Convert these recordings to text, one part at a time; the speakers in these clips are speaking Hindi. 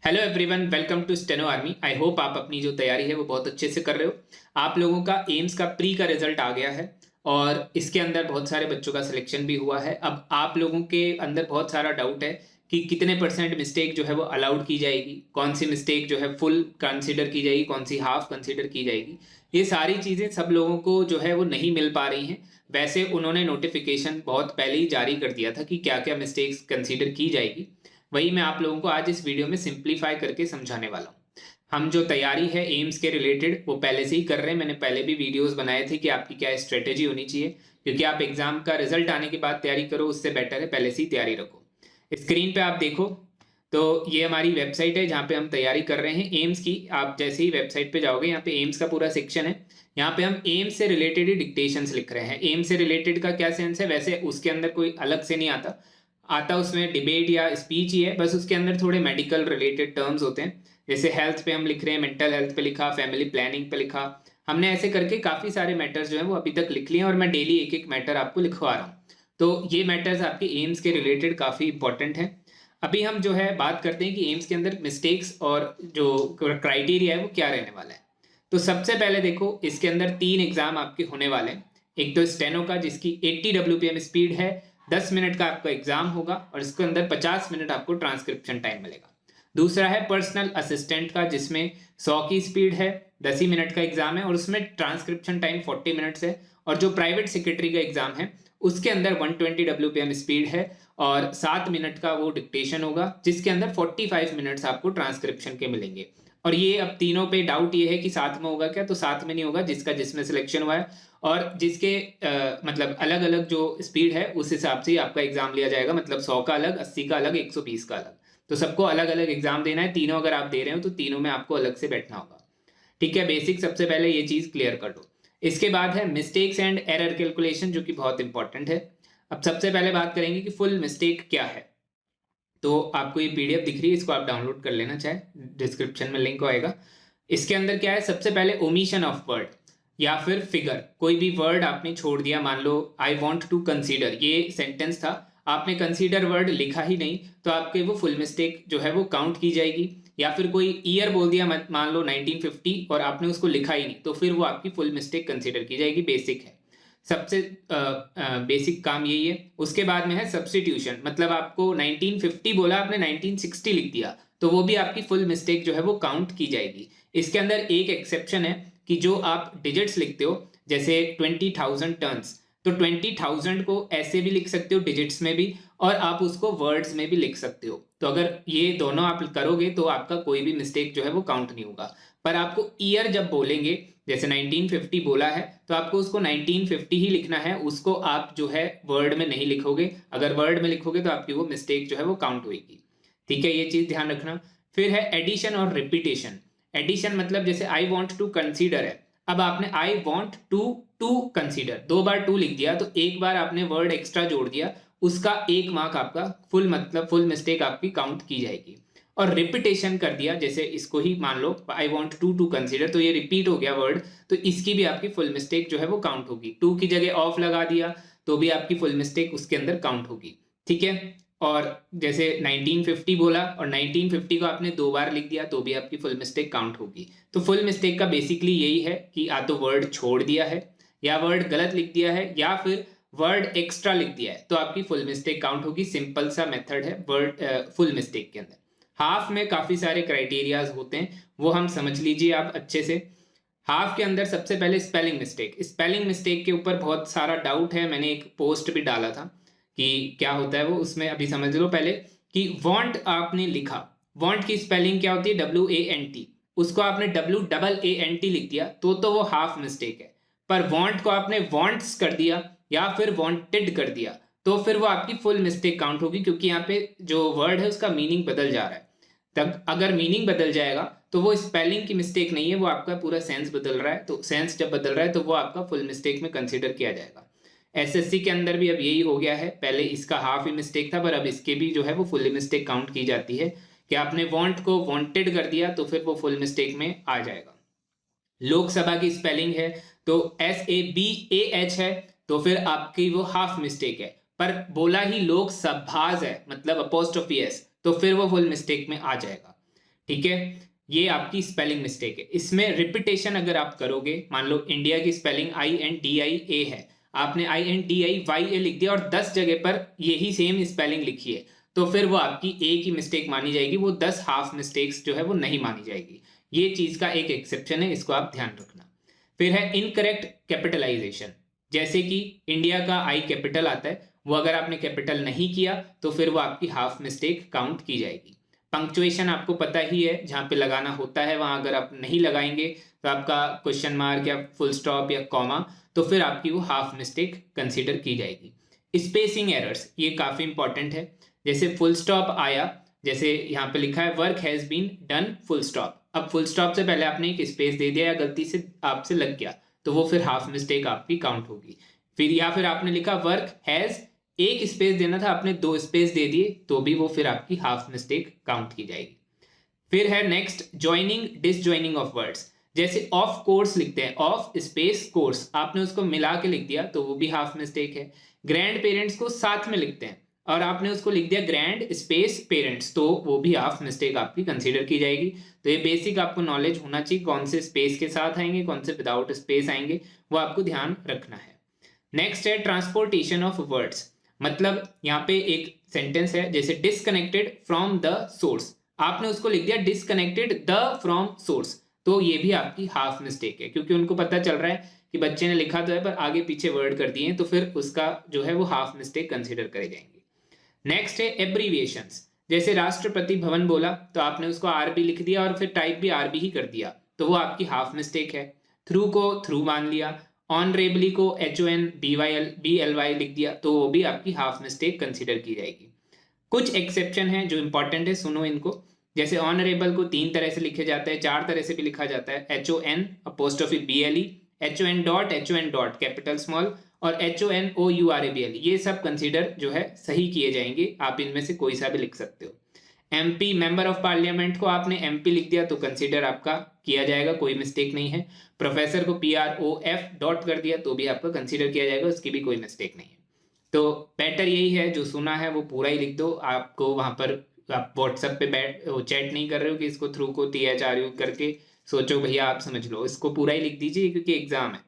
Hello everyone, welcome to steno army. I hope आप अपनी जो तैयारी है वो बहुत अच्छे से कर रहे हो। आप लोगों का एम्स का प्री का रिजल्ट आ गया है और इसके अंदर बहुत सारे बच्चों का सिलेक्शन भी हुआ है। अब आप लोगों के अंदर बहुत सारा डाउट है कि कितने परसेंट मिस्टेक जो है वो अलाउड की जाएगी, कौन सी मिस्टेक जो है फुल कंसिडर की जाएगी, कौन सी हाफ कंसिडर की जाएगी। ये सारी चीज़ें सब लोगों को जो है वो नहीं मिल पा रही हैं। वैसे उन्होंने नोटिफिकेशन बहुत पहले ही जारी कर दिया था कि क्या क्या मिस्टेक्स कंसिडर की जाएगी। वही मैं आप लोगों को आज इस वीडियो में सिंप्लीफाई करके समझाने वाला हूँ। हम जो तैयारी है एम्स के रिलेटेड वो पहले से ही कर रहे हैं। मैंने पहले भी वीडियोस बनाए थे कि आपकी क्या स्ट्रेटेजी होनी चाहिए, क्योंकि आप एग्जाम का रिजल्ट आने के बाद तैयारी करो, उससे बेटर है पहले से ही तैयारी रखो। स्क्रीन पे आप देखो तो ये हमारी वेबसाइट है जहाँ पे हम तैयारी कर रहे हैं एम्स की। आप जैसे ही वेबसाइट पे जाओगे, यहाँ पे एम्स का पूरा सेक्शन है। यहाँ पे हम एम्स से रिलेटेड ही डिक्टेशंस लिख रहे हैं। एम्स से रिलेटेड का क्या सेंस है, वैसे उसके अंदर कोई अलग से नहीं आता आता उसमें डिबेट या स्पीच ही है, बस उसके अंदर थोड़े मेडिकल रिलेटेड टर्म्स होते हैं। जैसे हेल्थ पे हम लिख रहे हैं, मेंटल हेल्थ पे लिखा, फैमिली प्लानिंग पे लिखा। हमने ऐसे करके काफ़ी सारे मैटर्स जो है वो अभी तक लिख लिए हैं और मैं डेली एक एक मैटर आपको लिखवा रहा हूँ। तो ये मैटर्स आपके एम्स के रिलेटेड काफ़ी इंपॉर्टेंट हैं। अभी हम जो है बात करते हैं कि एम्स के अंदर मिस्टेक्स और जो क्राइटेरिया है वो क्या रहने वाला है। तो सबसे पहले देखो, इसके अंदर 3 एग्जाम आपके होने वाले हैं। एक तो स्टेनो का जिसकी 80 WPM स्पीड है, 10 मिनट का आपका एग्जाम होगा और इसके अंदर 50 मिनट आपको ट्रांसक्रिप्शन टाइम मिलेगा। दूसरा है पर्सनल असिस्टेंट का जिसमें 100 की स्पीड है, 10 ही मिनट का एग्जाम है और उसमें ट्रांसक्रिप्शन टाइम 40 मिनट्स है। और जो प्राइवेट सेक्रेटरी का एग्जाम है उसके अंदर 120 WPM स्पीड है और 7 मिनट का वो डिक्टेशन होगा, जिसके अंदर 45 मिनट्स आपको ट्रांसक्रिप्शन के मिलेंगे। और ये अब तीनों पे डाउट ये है कि साथ में होगा क्या, तो साथ में नहीं होगा। जिसका जिसमें सिलेक्शन हुआ है और जिसके मतलब अलग अलग जो स्पीड है उस हिसाब से ही आपका एग्जाम लिया जाएगा। मतलब 100 का अलग, 80 का अलग, 120 का अलग। तो सबको अलग अलग एग्जाम देना है। तीनों अगर आप दे रहे हो तो तीनों में आपको अलग से बैठना होगा। ठीक है, बेसिक सबसे पहले ये चीज क्लियर कर दो। इसके बाद है मिस्टेक्स एंड एरर कैलकुलेशन, जो कि बहुत इंपॉर्टेंट है। अब सबसे पहले बात करेंगे कि फुल मिस्टेक क्या है। तो आपको ये पीडीएफ दिख रही है, इसको आप डाउनलोड कर लेना, चाहे डिस्क्रिप्शन में लिंक आएगा। इसके अंदर क्या है, सबसे पहले ओमिशन ऑफ वर्ड या फिर फिगर। कोई भी वर्ड आपने छोड़ दिया, मान लो आई वॉन्ट टू कंसीडर, ये सेंटेंस था, आपने कंसीडर वर्ड लिखा ही नहीं, तो आपके वो फुल मिस्टेक जो है वो काउंट की जाएगी। या फिर कोई ईयर बोल दिया, मान लो 1950, और आपने उसको लिखा ही नहीं, तो फिर वो आपकी फुल मिस्टेक कंसीडर की जाएगी। बेसिक है, सबसे बेसिक काम यही है। उसके बाद में है सब्स्टिट्यूशन, मतलब आपको 1950 बोला, आपने 1960 लिख दिया, तो वो भी आपकी फुल मिस्टेक जो है वो काउंट की जाएगी। इसके अंदर एक एक्सेप्शन है कि जो आप डिजिट्स लिखते हो, जैसे 20,000 टर्न्स, तो 20,000 को ऐसे भी लिख सकते हो डिजिट्स में भी, और आप उसको वर्ड्स में भी लिख सकते हो। तो अगर ये दोनों आप करोगे तो आपका कोई भी मिस्टेक जो है वो काउंट नहीं होगा। पर आपको ईयर जब बोलेंगे, जैसे 1950 बोला है, तो आपको उसको 1950 ही लिखना है, उसको आप जो है वर्ड में नहीं लिखोगे। अगर वर्ड में लिखोगे तो आपकी वो मिस्टेक जो है वो काउंट होगी। ठीक है, ये चीज ध्यान रखना। फिर है एडिशन और रिपीटेशन। एडिशन मतलब जैसे आई वॉन्ट टू कंसीडर है, अब आपने आई वॉन्ट टू कंसीडर 2 बार टू लिख दिया, तो एक बार आपने वर्ड एक्स्ट्रा जोड़ दिया, उसका 1 मार्क आपका फुल, मतलब फुल मिस्टेक आपकी काउंट की जाएगी। और रिपीटेशन कर दिया, जैसे इसको ही मान लो आई वॉन्ट टू कंसीडर, तो ये रिपीट हो गया वर्ड, तो इसकी भी आपकी फुल मिस्टेक जो है वो काउंट होगी। टू की जगह ऑफ लगा दिया तो भी आपकी फुल मिस्टेक उसके अंदर काउंट होगी। ठीक है, और जैसे 1950 बोला और 1950 को आपने 2 बार लिख दिया, तो भी आपकी फुल मिस्टेक काउंट होगी। तो फुल मिस्टेक का बेसिकली यही है कि या तो वर्ड छोड़ दिया है, या वर्ड गलत लिख दिया है, या फिर वर्ड एक्स्ट्रा लिख दिया है, तो आपकी फुल मिस्टेक काउंट होगी। सिंपल सा मेथड है वर्ड फुल मिस्टेक के अंदर। हाफ में काफी सारे क्राइटेरियाज होते हैं, वो हम समझ लीजिए आप अच्छे से। हाफ के अंदर सबसे पहले स्पेलिंग मिस्टेक। स्पेलिंग मिस्टेक के ऊपर बहुत सारा डाउट है, मैंने एक पोस्ट भी डाला था कि क्या होता है वो, उसमें अभी समझ लो पहले कि वांट आपने लिखा, वांट की स्पेलिंग क्या होती है, WANT, उसको आपने WAANT लिख दिया, तो वो हाफ मिस्टेक है। पर वांट को आपने वांट्स कर दिया या फिर वांटेड कर दिया, तो फिर वो आपकी फुल मिस्टेक काउंट होगी, क्योंकि यहाँ पे जो वर्ड है उसका मीनिंग बदल जा रहा है। तब अगर मीनिंग बदल जाएगा तो वो स्पेलिंग की मिस्टेक नहीं है, वो आपका पूरा सेंस बदल रहा है। तो सेंस जब बदल रहा है तो वो आपका फुल मिस्टेक में कंसीडर किया जाएगा। एसएससी के अंदर भी अब यही हो गया है, पहले इसका हाफ ही मिस्टेक था, पर अब इसके भी जो है वो फुल मिस्टेक काउंट की जाती है कि आपने वांट को वांटेड कर दिया, तो फिर वो फुल मिस्टेक में आ जाएगा। लोकसभा की स्पेलिंग है तो SABAH है, तो फिर आपकी वो हाफ मिस्टेक है। पर बोला ही लोकसभाज है, मतलब अपोस्ट्रोफी एस, तो फिर वो फुल मिस्टेक में आ जाएगा। ठीक है, ये आपकी स्पेलिंग मिस्टेक है। इसमें रिपीटेशन अगर आप करोगे, मान लो इंडिया की स्पेलिंग INDIA है, आपने INDIYA लिख दिया और 10 जगह पर यही सेम स्पेलिंग लिखी है, तो फिर वो आपकी एक ही मिस्टेक मानी जाएगी, वो 10 हाफ मिस्टेक्स जो है वो नहीं मानी जाएगी। ये चीज का एक एक्सेप्शन है, इसको आप ध्यान रखना। फिर है इनकरेक्ट कैपिटलाइजेशन, जैसे कि इंडिया का आई कैपिटल आता है, वो अगर आपने कैपिटल नहीं किया तो फिर वो आपकी हाफ मिस्टेक काउंट की जाएगी। पंक्चुएशन आपको पता ही है, जहां पे लगाना होता है वहां अगर आप नहीं लगाएंगे तो आपका क्वेश्चन मार्क या फुल स्टॉप या कॉमा, तो फिर आपकी वो हाफ मिस्टेक कंसीडर की जाएगी। स्पेसिंग एरर्स, ये काफी इंपॉर्टेंट है। जैसे फुल स्टॉप आया, जैसे यहाँ पे लिखा है work has been done full stop, अब फुल स्टॉप से पहले आपने एक स्पेस दे दिया या गलती से आपसे लग गया, तो वो फिर हाफ मिस्टेक आपकी काउंट होगी। फिर या फिर आपने लिखा वर्क हैज, एक स्पेस देना था, आपने 2 स्पेस दे दिए, तो भी वो फिर आपकी हाफ मिस्टेक काउंट की जाएगी। फिर है नेक्स्ट ज्वाइनिंग डिसज्वाइनिंग ऑफ वर्ड्स, जैसे ऑफ कोर्स लिखते हैं, ऑफ स्पेस कोर्स, आपने उसको मिला के लिख दिया तो वो भी हाफ मिस्टेक है। ग्रैंड पेरेंट्स को साथ में लिखते हैं और आपने उसको लिख दिया ग्रैंड स्पेस पेरेंट्स, तो वो भी हाफ मिस्टेक आपकी कंसीडर की जाएगी। तो ये बेसिक आपको नॉलेज होना चाहिए, कौन से स्पेस के साथ आएंगे, कौन से विदाउट स्पेस आएंगे, वो आपको ध्यान रखना है। नेक्स्ट है ट्रांसपोर्टेशन ऑफ वर्ड्स, मतलब यहाँ पे एक सेंटेंस है जैसे डिसकनेक्टेड फ्रॉम द सोर्स, आपने उसको लिख दिया डिसकनेक्टेड द फ्रॉम सोर्स, तो ये भी आपकी हाफ मिस्टेक है, क्योंकि उनको पता चल रहा है कि बच्चे ने लिखा तो है पर आगे पीछे वर्ड कर दिए, तो फिर उसका जो है वो हाफ मिस्टेक कंसीडर करे जाएंगे। नेक्स्ट है एब्रीविएशंस, जैसे राष्ट्रपति भवन बोला तो आपने उसको आरबी लिख दिया और फिर टाइप भी आरबी ही कर दिया, तो वो आपकी हाफ मिस्टेक है। थ्रू को थ्रू मान लिया, ऑनरेबली को HONBYL लिख दिया, तो वो भी आपकी हाफ मिस्टेक कंसीडर की जाएगी। कुछ एक्सेप्शन है जो इंपॉर्टेंट है, सुनो इनको। जैसे ऑनरेबल को 3 तरह से लिखे जाता है, 4 तरह से भी लिखा जाता है, HON_BLE, HON कैपिटल स्मॉल और HONOURABL, ये सब कंसीडर जो है सही किए जाएंगे, आप इनमें से कोई सा भी लिख सकते हो। MP मेंबर ऑफ पार्लियामेंट को आपने MP लिख दिया तो कंसीडर आपका किया जाएगा, कोई मिस्टेक नहीं है। प्रोफेसर को PROF डॉट कर दिया तो भी आपका कंसीडर किया जाएगा, उसकी भी कोई मिस्टेक नहीं है। तो बेटर यही है, जो सुना है वो पूरा ही लिख दो, आपको वहां पर आप व्हाट्सएप पे चैट नहीं कर रहे हो कि इसको थ्रू को THRU करके सोचो भैया आप समझ लो, इसको पूरा ही लिख दीजिए क्योंकि एग्जाम है।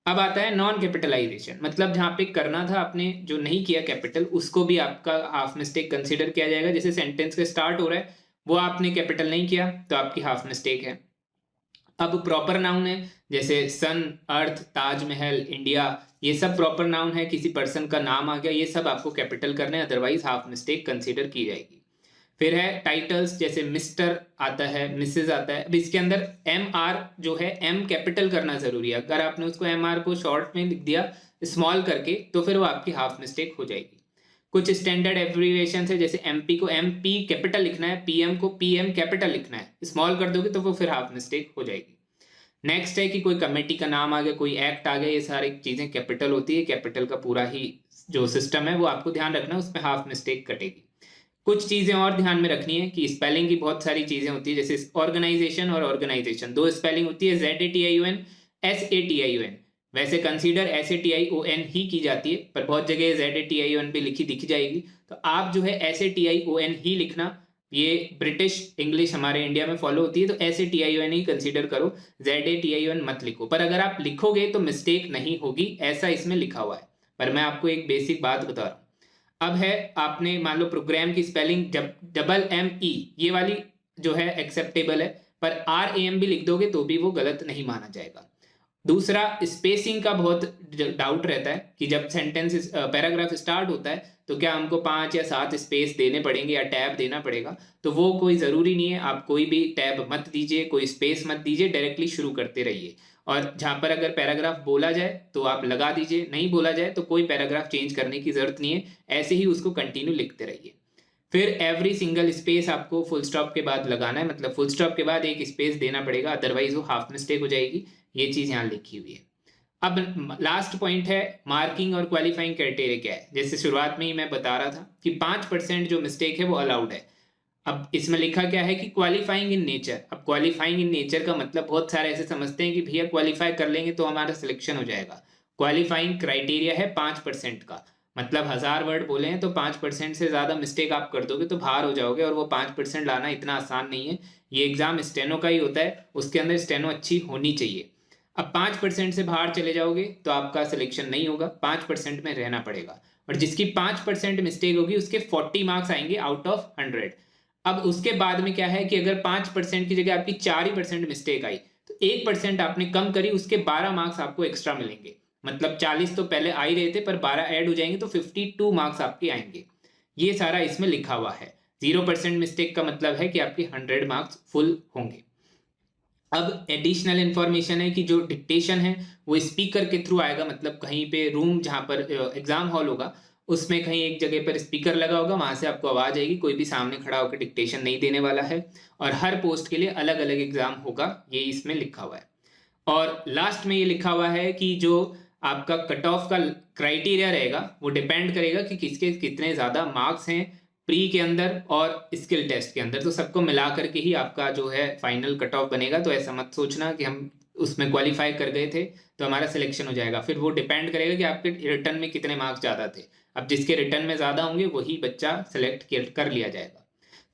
अब आता है नॉन कैपिटलाइजेशन, मतलब जहां पे करना था आपने जो नहीं किया कैपिटल, उसको भी आपका हाफ मिस्टेक कंसीडर किया जाएगा। जैसे सेंटेंस का स्टार्ट हो रहा है वो आपने कैपिटल नहीं किया तो आपकी हाफ मिस्टेक है। अब प्रॉपर नाउन है, जैसे सन, अर्थ, ताजमहल, इंडिया, ये सब प्रॉपर नाउन है, किसी पर्सन का नाम आ गया, ये सब आपको कैपिटल करने, अदरवाइज हाफ मिस्टेक कंसीडर की जाएगी। फिर है टाइटल्स, जैसे मिस्टर आता है, मिसेज आता है, अब इसके अंदर MR जो है M कैपिटल करना जरूरी है, अगर आपने उसको MR को शॉर्ट में लिख दिया स्मॉल करके तो फिर वो आपकी हाफ मिस्टेक हो जाएगी। कुछ स्टैंडर्ड एब्रीविएशन है, जैसे MP को MP कैपिटल लिखना है, PM को PM कैपिटल लिखना है, स्मॉल कर दोगे तो वो फिर हाफ मिस्टेक हो जाएगी। नेक्स्ट है कि कोई कमेटी का नाम आ गया, कोई एक्ट आ गया, ये सारी चीजें कैपिटल होती है, कैपिटल का पूरा ही जो सिस्टम है वो आपको ध्यान रखना है, उसमें हाफ मिस्टेक कटेगी। कुछ चीजें और ध्यान में रखनी है कि स्पेलिंग की बहुत सारी चीजें होती है, जैसे ऑर्गेनाइजेशन और ऑर्गेनाइजेशन, 2 स्पेलिंग होती है, ZATION SATION, वैसे कंसीडर SATION ही की जाती है, पर बहुत जगह ZATION भी लिखी दिख जाएगी, तो आप जो है SATION ही लिखना, ये ब्रिटिश इंग्लिश हमारे इंडिया में फॉलो होती है, तो SATION ही कंसीडर करो, ZATION मत लिखो, पर अगर आप लिखोगे तो मिस्टेक नहीं होगी, ऐसा इसमें लिखा हुआ है। पर मैं आपको एक बेसिक बात बता रहा हूँ, अब है आपने मान लो प्रोग्राम की स्पेलिंग ME ये वाली जो है एक्सेप्टेबल है, पर RAM भी लिख दोगे तो भी वो गलत नहीं माना जाएगा। दूसरा, स्पेसिंग का बहुत डाउट रहता है कि जब सेंटेंस पैराग्राफ स्टार्ट होता है तो क्या हमको 5 या 7 स्पेस देने पड़ेंगे या टैब देना पड़ेगा, तो वो कोई ज़रूरी नहीं है, आप कोई भी टैब मत दीजिए, कोई स्पेस मत दीजिए, डायरेक्टली शुरू करते रहिए, और जहाँ पर अगर पैराग्राफ बोला जाए तो आप लगा दीजिए, नहीं बोला जाए तो कोई पैराग्राफ चेंज करने की ज़रूरत नहीं है, ऐसे ही उसको कंटिन्यू लिखते रहिए। फिर एवरी सिंगल स्पेस आपको फुल स्टॉप के बाद लगाना है, मतलब फुल स्टॉप के बाद एक स्पेस देना पड़ेगा, अदरवाइज वो हाफ मिस्टेक हो जाएगी, ये चीज़ यहाँ लिखी हुई है। अब लास्ट पॉइंट है मार्किंग और क्वालिफाइंग क्राइटेरिया क्या है। जैसे शुरुआत में ही मैं बता रहा था कि 5% जो मिस्टेक है वो अलाउड है। अब इसमें लिखा क्या है कि क्वालिफाइंग इन नेचर, अब क्वालिफाइंग इन नेचर का मतलब बहुत सारे ऐसे समझते हैं कि भैया क्वालिफाई कर लेंगे तो हमारा सिलेक्शन हो जाएगा। क्वालिफाइंग क्राइटेरिया है 5% का, मतलब 1000 वर्ड बोले हैं तो 5% से ज़्यादा मिस्टेक आप कर दोगे तो बाहर हो जाओगे, और वो 5% लाना इतना आसान नहीं है। ये एग्ज़ाम स्टेनो का ही होता है, उसके अंदर स्टेनो अच्छी होनी चाहिए। अब 5% से बाहर चले जाओगे तो आपका सिलेक्शन नहीं होगा, 5% में रहना पड़ेगा, और जिसकी 5% मिस्टेक होगी उसके 40 मार्क्स आएंगे आउट ऑफ 100। अब उसके बाद में क्या है कि अगर 5% की जगह आपकी 4% मिस्टेक आई तो 1% आपने कम करी, उसके 12 मार्क्स आपको एक्स्ट्रा मिलेंगे। मतलब 40 तो पहले आ ही रहे थे, पर 12 ऐड हो जाएंगे तो 52 मार्क्स आपके आएंगे। ये सारा इसमें लिखा हुआ है। 0% मिस्टेक का मतलब है कि आपके 100 मार्क्स फुल होंगे। अब एडिशनल इन्फॉर्मेशन है कि जो डिक्टेशन है वो स्पीकर के थ्रू आएगा, मतलब कहीं पे रूम जहाँ पर एग्जाम हॉल होगा उसमें कहीं एक जगह पर स्पीकर लगा होगा, वहां से आपको आवाज आएगी, कोई भी सामने खड़ा होकर डिक्टेशन नहीं देने वाला है, और हर पोस्ट के लिए अलग अलग एग्जाम होगा, ये इसमें लिखा हुआ है। और लास्ट में ये लिखा हुआ है कि जो आपका कट ऑफ का क्राइटेरिया रहेगा वो डिपेंड करेगा कि किसके कितने ज़्यादा मार्क्स हैं प्री के अंदर और स्किल टेस्ट के अंदर। तो सबको मिला करके ही आपका जो है फाइनल कट ऑफ बनेगा। तो ऐसा मत सोचना कि हम उसमें क्वालिफाई कर गए थे तो हमारा सिलेक्शन हो जाएगा, फिर वो डिपेंड करेगा कि आपके रिटर्न में कितने मार्क्स ज़्यादा थे। अब जिसके रिटर्न में ज़्यादा होंगे वही बच्चा सेलेक्ट कर लिया जाएगा।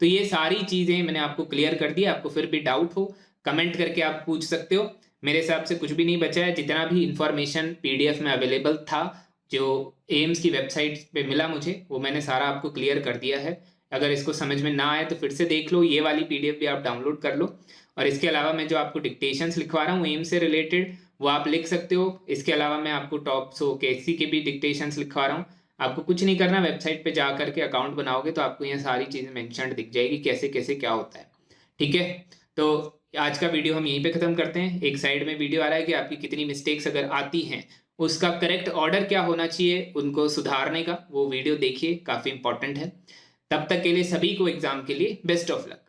तो ये सारी चीज़ें मैंने आपको क्लियर कर दी। आपको फिर भी डाउट हो कमेंट करके आप पूछ सकते हो। मेरे हिसाब से कुछ भी नहीं बचा है, जितना भी इंफॉर्मेशन पीडीएफ में अवेलेबल था जो एम्स की वेबसाइट पे मिला मुझे, वो मैंने सारा आपको क्लियर कर दिया है। अगर इसको समझ में ना आए तो फिर से देख लो, ये वाली पीडीएफ भी आप डाउनलोड कर लो। और इसके अलावा मैं जो आपको डिक्टेशंस लिखवा रहा हूँ एम्स से रिलेटेड वो आप लिख सकते हो। इसके अलावा मैं आपको टॉप सो केसी के भी डिक्टेशंस लिखवा रहा हूँ। आपको कुछ नहीं करना, वेबसाइट पे जा करके अकाउंट बनाओगे तो आपको यहाँ सारी चीज़ें मेंशन दिख जाएगी कैसे कैसे क्या होता है। ठीक है, तो आज का वीडियो हम यहीं पे ख़त्म करते हैं। एक साइड में वीडियो आ रहा है कि आपकी कितनी मिस्टेक्स अगर आती हैं उसका करेक्ट ऑर्डर क्या होना चाहिए उनको सुधारने का, वो वीडियो देखिए, काफ़ी इंपॉर्टेंट है। तब तक के लिए सभी को एग्जाम के लिए बेस्ट ऑफ लक।